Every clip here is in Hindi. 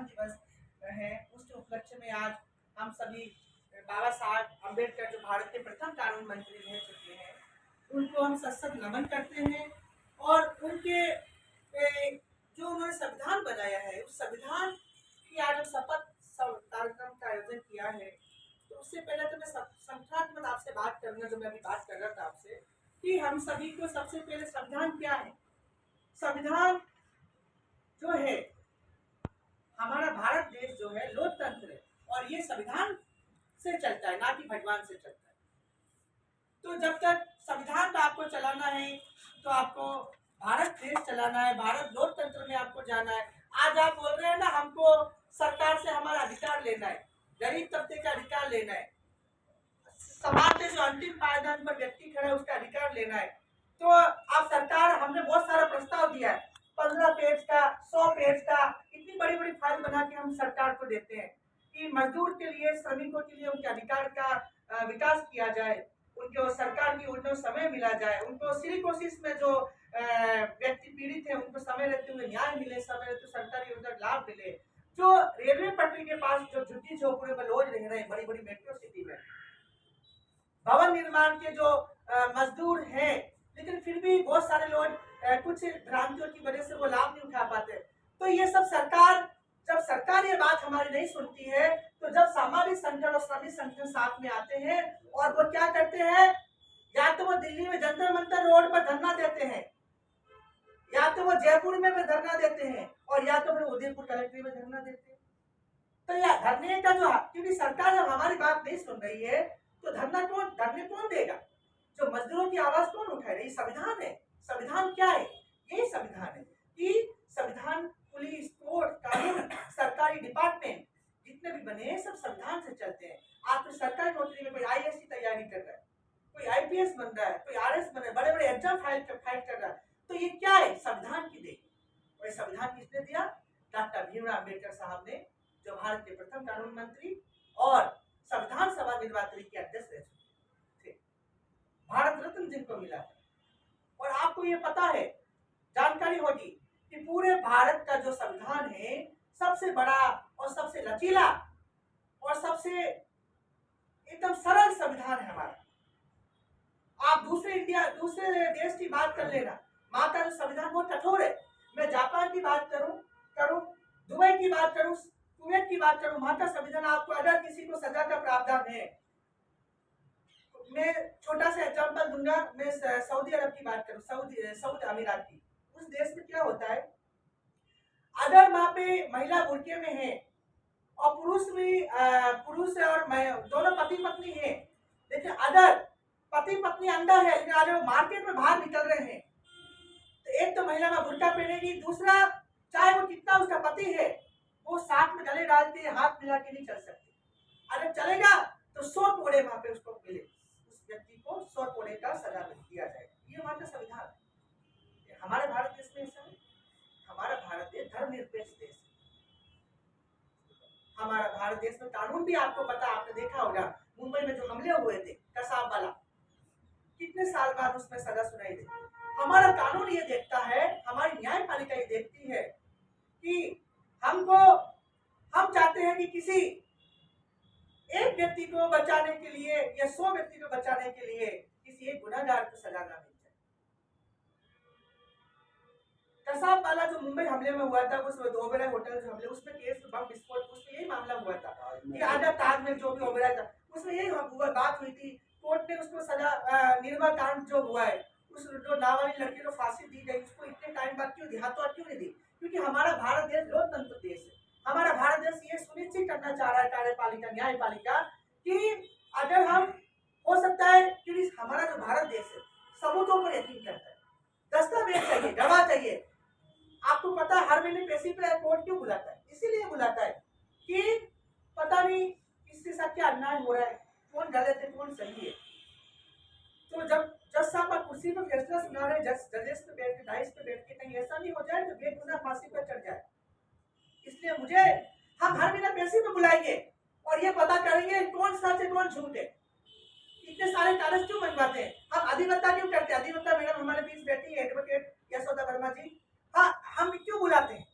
संविधान दिवस है, उसके उपलक्ष्य में आज हम सभी बाबा साहब अम्बेडकर जो भारत के प्रथम कानून मंत्री रह चुके हैं, उनको हम सशक्त नमन करते हैं। और उनके जो उन्होंने संविधान बनाया है, उस संविधान की आज हम शपथ कार्यक्रम का आयोजन किया है। तो उससे पहले तो मैं संख्यात्मक आपसे बात करूंगा, जो मैं अभी बात कर रहा था आपसे, कि हम सभी को सबसे पहले संविधान क्या है। संविधान जो है, हमारा भारत देश जो है लोकतंत्र है, और ये संविधान से चलता है, ना कि भगवान से चलता है। तो जब तक संविधान का आपको चलाना है, तो आपको भारत देश चलाना है, भारत लोकतंत्र में आपको जाना है। आज आप बोल रहे हैं ना, हमको सरकार से हमारा अधिकार लेना है, गरीब तबके का अधिकार लेना है, समाज के जो अंतिम पायदान पर व्यक्ति खड़ा है उसका अधिकार लेना है। तो आप सरकार, हमने बहुत सारा प्रस्ताव दिया है, 15 पेज का, 100 पेज का, इतनी बड़ी बड़ी फाइल बना के हम सरकार को देते हैं कि मजदूर के लिए, श्रमिकों के लिए उनके अधिकार का विकास किया जाए, उनको सरकार की उनको समय मिला जाए, उनको श्री कोशिश में जो व्यक्ति पीड़ित है उनको समय रहते हुए न्याय मिले, समय रहते सरकारी योजना लाभ मिले। जो रेलवे पटरी के पास जो झुग्गी झोपड़ियों में लोग रह रहे हैं बड़ी बड़ी मेट्रो सिटी में, भवन निर्माण के जो मजदूर हैं, लेकिन फिर भी बहुत सारे लोग कुछ भ्रांतियों की वजह से वो लाभ नहीं उठा पाते। तो ये सब सरकार, जब सरकार ये बात हमारी नहीं सुनती है, तो जब सामाजिक संगठन और श्रमिक संगठन साथ में आते हैं और वो क्या करते हैं, या तो वो दिल्ली में जंतर मंतर रोड पर धरना देते हैं, या तो वो जयपुर में धरना देते हैं, और या तो फिर उदयपुर कलेक्ट्रेट में धरना देते हैं। तो यह धरने का जो, क्योंकि सरकार जब हमारी बात नहीं सुन रही है, तो धरने कौन देगा, जो मजदूरों की आवाज कौन उठाए? ये संविधान है। संविधान क्या है? यही संविधान है कि संविधान, पुलिस, कोर्ट, कानून, सरकारी डिपार्टमेंट जितने भी बने हैं सब संविधान से चलते हैं। आप तो सरकारी नौकरी में कोई आईएएस की तैयारी कर रहा है, कोई आईपीएस बन रहा है, कोई आरएस बन रहा है, बड़े बड़े एग्जाम फाइल कर रहा है, तो ये क्या है? संविधान की देन। और ये संविधान किसने दिया? डॉक्टर भीमराव अम्बेडकर साहब ने, जो भारत के प्रथम कानून मंत्री और संविधान सभा निर्वाचन के अध्यक्ष रह चुके थे, भारत रत्न जिनको मिला है। और आपको ये पता है, जानकारी होगी कि पूरे भारत का जो संविधान है सबसे बड़ा और सबसे लचीला और सबसे एकदम सरल संविधान है हमारा। आप दूसरे देश की बात कर लेना, वहां का जो संविधान बहुत कठोर है। मैं जापान की बात करूं, दुबई की बात करूं, कुवैत की बात करूं, वहां का संविधान आपको, अगर किसी को सजा का प्रावधान है, मैं छोटा सा एग्जांपल दूंगा, मैं सऊदी अरब की बात करूं, सऊदी अमीरात की। उस देश में क्या होता है, अगर वहां पे महिला बुर्के में है और पुरुष और दोनों पति पत्नी है, लेकिन अगर पति पत्नी अंदर है लेकिन अगर वो मार्केट में बाहर निकल रहे हैं, तो एक तो महिला में बुर्का पहनेगी, दूसरा चाहे वो कितना उसका पति है, वो साथ में गले डाल के हाथ मिला के नहीं चल सकती। अगर चलेगा तो 100 कोड़े वहां पे उसको मिले, उस व्यक्ति को 100 कोड़े का सजा दिया जाएगा। ये वहां का संविधान है। हमारे भारत देश में ऐसा है। हमारा भारत देश धर्मनिरपेक्ष देश है। हमारा भारत देश में कानून भी आपको पता, आपने देखा होगा, मुंबई में जो हमले हुए थे कसाब वाला, कितने साल बाद उसमें सजा सुनाई दी। हमारा कानून ये देखता है, हमारी न्यायपालिका ये देखती है कि हम चाहते हैं कि किसी एक व्यक्ति को बचाने के लिए या 100 व्यक्ति को बचाने के लिए किसी एक गुनहगार को सजा ना मिल जाए। कसाब वाला जो मुंबई हमले में हुआ था, उस ओबेरॉय होटल जो हमले, उसमें केस बम विस्फोट, उसमें यही मामला हुआ था कि आधा ताज में जो भी ओबेरॉय था, उसमें यही बात हुई थी। कोर्ट ने उसको सजा, निर्भया कांड जो हुआ है, उस जो नाबालिग लड़की को फांसी दी गई, उसको इतने टाइम बाद क्यों दी, हाथों हाथ क्यों नहीं दी? क्योंकि हमारा भारत देश लोकतंत्र देश है। हमारा भारत देश ये सुनिश्चित करना चाह रहा है, कार्यपालिका, न्यायपालिका, कि अगर हम, हो सकता है कि हमारा जो भारत देश है सबूतों पर यकीन करता है, दस्तावेज चाहिए, गवाह चाहिए। आपको पता है हर महीने पैसे पे कोर्ट क्यों बुलाता है? इसीलिए बुलाता है कि पता नहीं किसके साथ क्या अन्याय हो रहा है, कौन गलत है कौन सही है। तो जब जज साहब कुर्सी पर फैसला सुना रहे, जजेस पे बैठ के, डाइस पे बैठ के, कहीं ऐसा नहीं हो जाए तो बेगुनाह फांसी पर चढ़ जाए। इसलिए हम हर महीने पैसे पे बुलाएंगे और ये पता करेंगे कौन सच है कौन झूठ है। इतने सारे कागज क्यों बनवाते हैं? हम अधिवक्ता क्यों करते हैं? अधिवक्ता मैडम हमारे बीच बैठी है, एडवोकेट यशोदा वर्मा जी। हाँ, हम क्यों बुलाते हैं?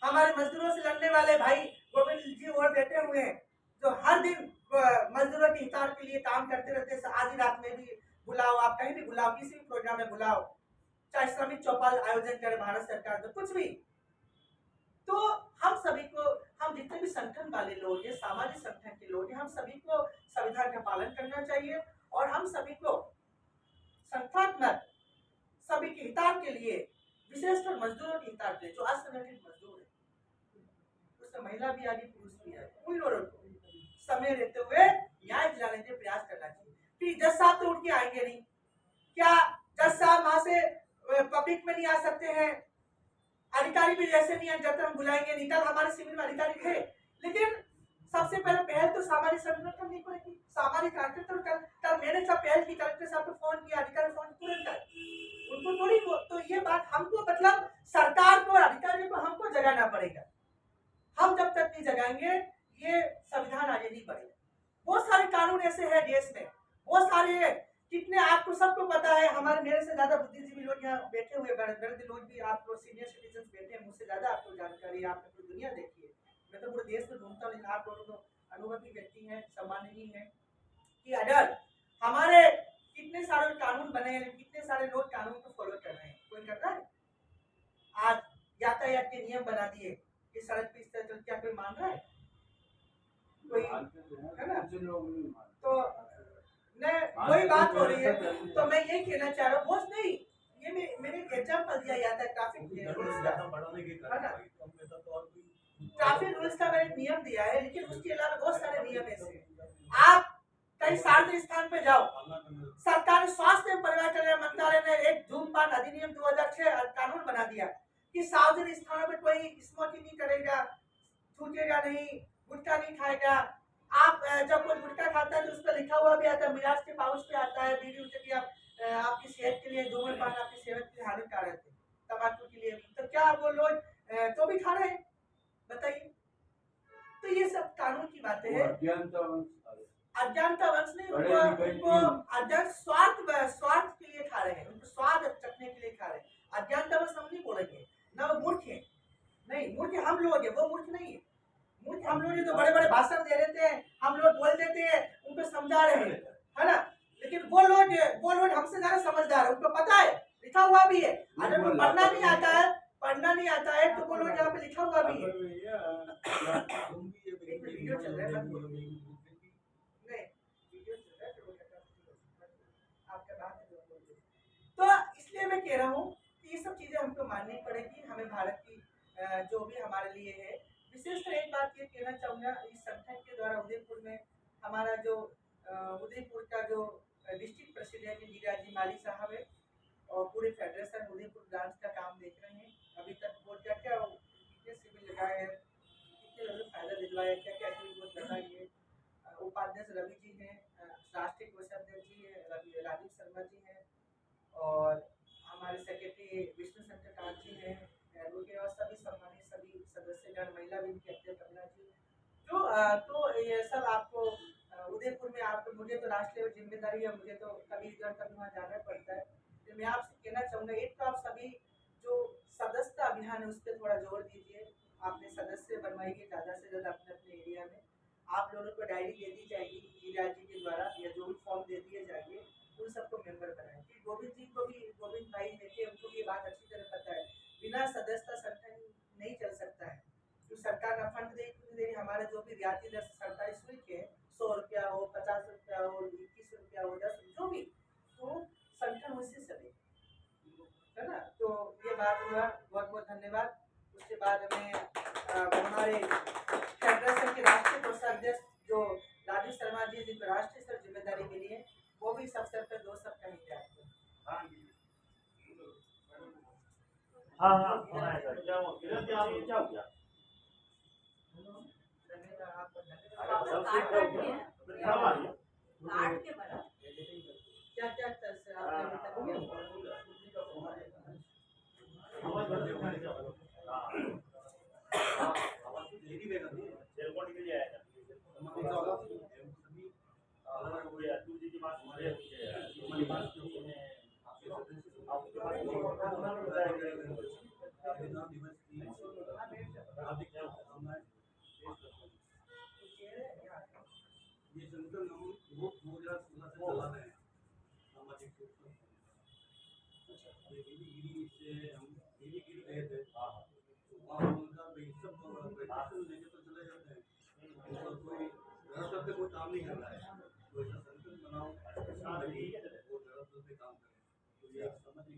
हमारे मजदूरों से लड़ने वाले भाई गोविंद जी और बैठे हुए हैं, जो हर दिन मजदूरों के हितार के लिए काम करते रहते हैं। आधी रात में भी बुलाओ, आप कहीं भी बुलाओ, किसी भी प्रोग्राम में बुलाओ, चाहे श्रमिक चौपाल आयोजन करे भारत सरकार तो कुछ भी, तो हम सभी को, हम जितने भी संगठन वाले लोग हैं, सामाजिक संगठन के लोग हैं, हम सभी को संविधान का पालन करना चाहिए और हम सभी को संस्थात्मक सभी के हितार्थ के लिए, विशेषकर मजदूरों के हितार्थ के लिए, जो असंगठित मजदूर है, उसमें महिला भी आ रही, पुरुष भी आ रही, उन लोगों को समय रहते हुए न्याय दिलाने के प्रयास करना चाहिए। फिर जज साहब तो उठ के आएंगे नहीं, क्या जज साहब वहां से पब्लिक में नहीं आ सकते हैं? अधिकारी भी जैसे नहीं जब तक हम बुलाएंगे नहीं। कल हमारे शिविर में अधिकारी थे, लेकिन सबसे पहले तो सामाजिक संगठन करनी पड़ेगी, सामाजिक कार्यकर्ता। कल मैंने सब पहल की, कलेक्टर साहब को फोन किया, अधिकारी फोन तुरंत उनको थोड़ी को, तो ये बात हमको, मतलब सरकार को और अधिकारियों को हमको जगाना पड़ेगा। हम जब तक नहीं जगाएंगे ये संविधान आगे नहीं बढ़ेगा। बहुत सारे कानून ऐसे हैं देश में, बहुत सारे हैं, कितने आपको सबको पता है। हमारे मेरे से ज्यादा बुद्धिजीवी लोग यहाँ बैठे हुए, वृद्ध लोग भी, आप लोग सीनियर सिटीजन बैठे हैं, मुझसे ज्यादा आपको जानकारी, आपने पूरी दुनिया देखी है। मैं तो पूरे देश में घूमता हूँ, लेकिन आप लोगों को अनुभवी व्यक्ति हैं, सम्माननीय है कि अगर हमारे कितने सारे कानून बने हैं, कितने सारे लोग कानून को फॉलो कर रहे हैं, कोई कर रहा है? आज यातायात के नियम बना दिए कि सड़क पे इस तरह चल, क्या कोई मान रहा है? कोई है ना? तो वही बात हो रही है। तो मैं यही कहना चाह रहा हूँ, बहुत नहीं, ये मैंने एग्जाम्पल दिया जाता है ट्रैफिक रूल्स का मैंने नियम दिया है, लेकिन उसके अलावा बहुत सारे नियम ऐसे। आप कहीं सार्वजनिक स्थान पे जाओ, सरकार स्वास्थ्य एवं परिवार कल्याण मंत्रालय ने एक धूम्रपान अधिनियम 2006 कानून बना दिया कि सार्वजनिक स्थानों पर कोई स्मोकिंग नहीं करेगा, थूकेगा नहीं, गुटखा नहीं खाएगा। आप जब कोई गुटखा खाता है तो उस पर लिखा हुआ भी आता है, मिराज के पाउच पे आता है, बीड़ी कि आपकी सेहत के लिए, धूम्रपान आपकी सेहत के लिए हानिकारक है, तंबाकू के लिए। तो क्या वो लोग तो भी खा रहे हैं? बताइए। तो ये सब कानून की बातें हैं। अज्ञानता वंश नहीं, उनको अज्ञान स्वार्थ के लिए खा रहे हैं, उनको स्वाद चखने के लिए खा रहे हैं। अज्ञानता वंश हम नहीं बोलेंगे ना, वो मूर्ख है, नहीं, मूर्ख हम लोग है, वो मूर्ख नहीं है। मूर्ख हम लोग जो बड़े बड़े भाषण दे देते हैं, हम लोग बोल देते हैं, उनको समझा रहे हैं, है ना? लेकिन वो लोग हमसे ज्यादा समझदार है, उनको पता है, लिखा हुआ भी है। अगर उनको पढ़ना नहीं आता है तो वो लोग यहाँ पे लिखा हुआ भी है। वीडियो चल रहा है, तो इसलिए मैं कह रहा हूँ कि ये सब चीजें हमको माननी पड़ेगी, हमें भारत की जो भी हमारे लिए है। विशेषकर एक बात ये कहना चाहूँगा, इस संगठन के द्वारा उदयपुर में हमारा जो उदयपुर का जो डिस्ट्रिक्ट प्रेसिडेंट नीरज जी माली साहब है, और पूरे फेडरेशन उदयपुर ब्रांच का काम देख रहे हैं। अभी तक वो क्या क्या कितने शिविर लगाए हैं, कितने लोगों को फायदा दिलवाया, क्या क्या वो बताइए। उपाध्यक्ष रवि जी हैं, राष्ट्रीय कोषाध्यक्ष जी है राजीव शर्मा जी हैं, और हमारे सेक्रेटरी विष्णु शंकर कांत जी हैं, और सभी सम्मानित सभी सदस्यगण, महिला विंग के अध्यक्ष कमला जी। तो ये सब आपको उदयपुर में, आपको, मुझे तो राष्ट्रीय जिम्मेदारी है, मुझे तो कभी इधर कभी वहाँ जाना पड़ता है। तो मैं आपसे कहना चाहूँगा, एक तो आप सभी जो सदस्यता अभियान है उस पर थोड़ा जोर दीजिए, आपने सदस्य बनवाइए ज़्यादा से ज़्यादा अपने अपने एरिया में। आप लोगों को डायरी दे दी जाएगी नीरज जी के द्वारा, या जो भी फॉर्म दे दिए जाएंगे उन सबको मेंबर बनाएं। गोविंद जी को भी, गोविंद भाई देखे, उनको ये बात अच्छी तरह पता है, बिना सदस्यता संगठन नहीं चल सकता है। तो सरकार का फंड दे, हमारे जो भी रियायती दर सरकारी शुल्क है, 100 रुपया हो, 50 रुपया हो, 21 रुपया हो, 10 जो भी, तो संगठन उससे चले, है ना? तो ये बात हुआ, बहुत बहुत धन्यवाद। उसके बाद में हमारे फेडरेशन के राष्ट्रीय कोषाध्यक्ष जो राजीव शर्मा जी, जिनको राष्ट्रीय स्तर जिम्मेदारी मिली है, वो भी सब सर पर 2 सब कहेंगे आपको। क्या हो गया? क्या ये संगठन हम वो 2016 से चला रहे हैं, सामाजिक सुरक्षा। अच्छा, ये गिरिगिरी से हम गिरिगिरी गए थे। हाँ, तो वहाँ उनका भाई सब रजिस्ट्रेशन लेके तो चले जाते हैं, और कोई दरअसल पे कोई काम नहीं कर रहा है, तो ऐसा संगठन बनाओ वो दरअसल पे काम करे। तो ये एक सामाजिक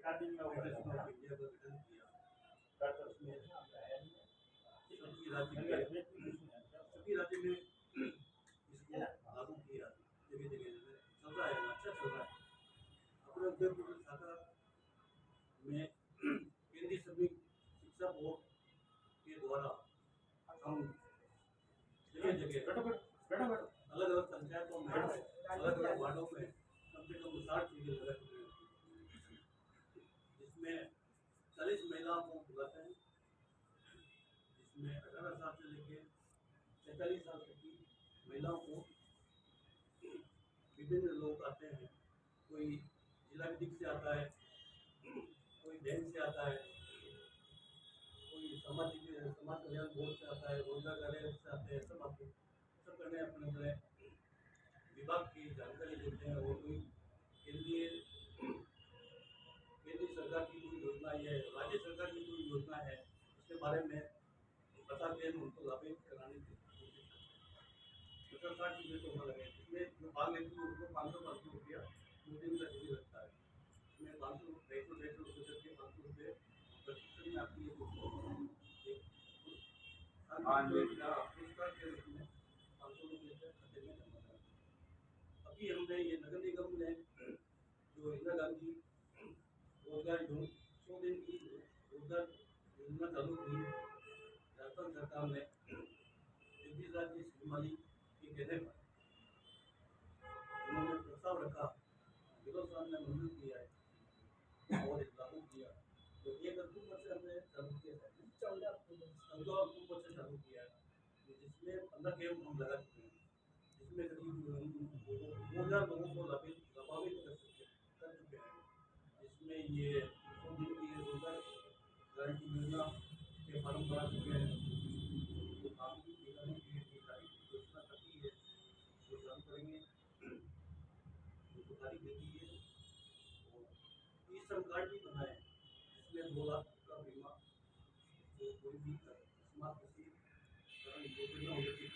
फेडरेशन ऑफ इंडिया का गठन किया, उसमें सभी राज्य में इसको लागू किया, जगह जगह चल रहा है, अच्छा चल रहा है। अपने उदयपुर शाखा में केंद्रीय सभी शिक्षा बोर्ड के द्वारा हम जगह जगह अलग अलग पंचायतों में, अलग अलग वार्डों में कम से कम 60 चीजें लगा चुके हैं, जिसमें 40 महिलाओं को बुलाते हैं, जिसमें 18 साल से लेकर 45 साल तक की महिलाओं को विभिन्न लोग आते हैं। कोई जिला विधिक से आता है, कोई बैंक से आता है, कोई समाज कल्याण बोर्ड से आता है, रोजगार कार्यालय से आते हैं, सब आते हैं। सब करने अपने अपने विभाग की जानकारी देते हैं, और कोई केंद्रीय केंद्रीय सरकार की कोई योजना है, राज्य सरकार की कोई योजना है, उसके बारे में बता के उनको लाभान्वित कराने की कोशिश करते हैं। 60 चीजें तो अलग है, इसमें जो भाग लेती है उनको 500 2 दिन का शिविर लगता है। इसमें 500 250 रुपये करके 500 रुपये प्रशिक्षण में आपकी एक पुरस्कार के रूप में 500 रुपये के खाते में जमा कराते हैं। अभी हमने ये नगर निगम ने जो इंदिरा गांधी रोजगार 100 दिन की रोजगार योजना चालू की, राजस्थान सरकार ने जगदीश राज जी श्रीमाली के कहने पर उन्होंने प्रस्ताव रखा, विरोध साहब ने मंजूर किया है और लागू किया। तो 1 अक्टूबर से हमने चालू किया है, 14 अक्टूबर से चालू किया है, जिसमें 15 कैंप हम लगा चुके हैं, जिसमें करीब 2000 लोगों को लाभान्वित कर चुके हैं, जिसमें ये 100 दिन की रोजगार गारंटी योजना के फॉर्म भरा चुके हैं, वो काम की निगरानी की तारीख घोषणा कर दी है, वो चालू करेंगे, उनको तारीख दे दी है। और ई श्रम कार्ड भी बनाए, जिसमें 2 लाख का बीमा, जो कोई भी अकस्मात किसी कारण दुर्घटना हो जाती है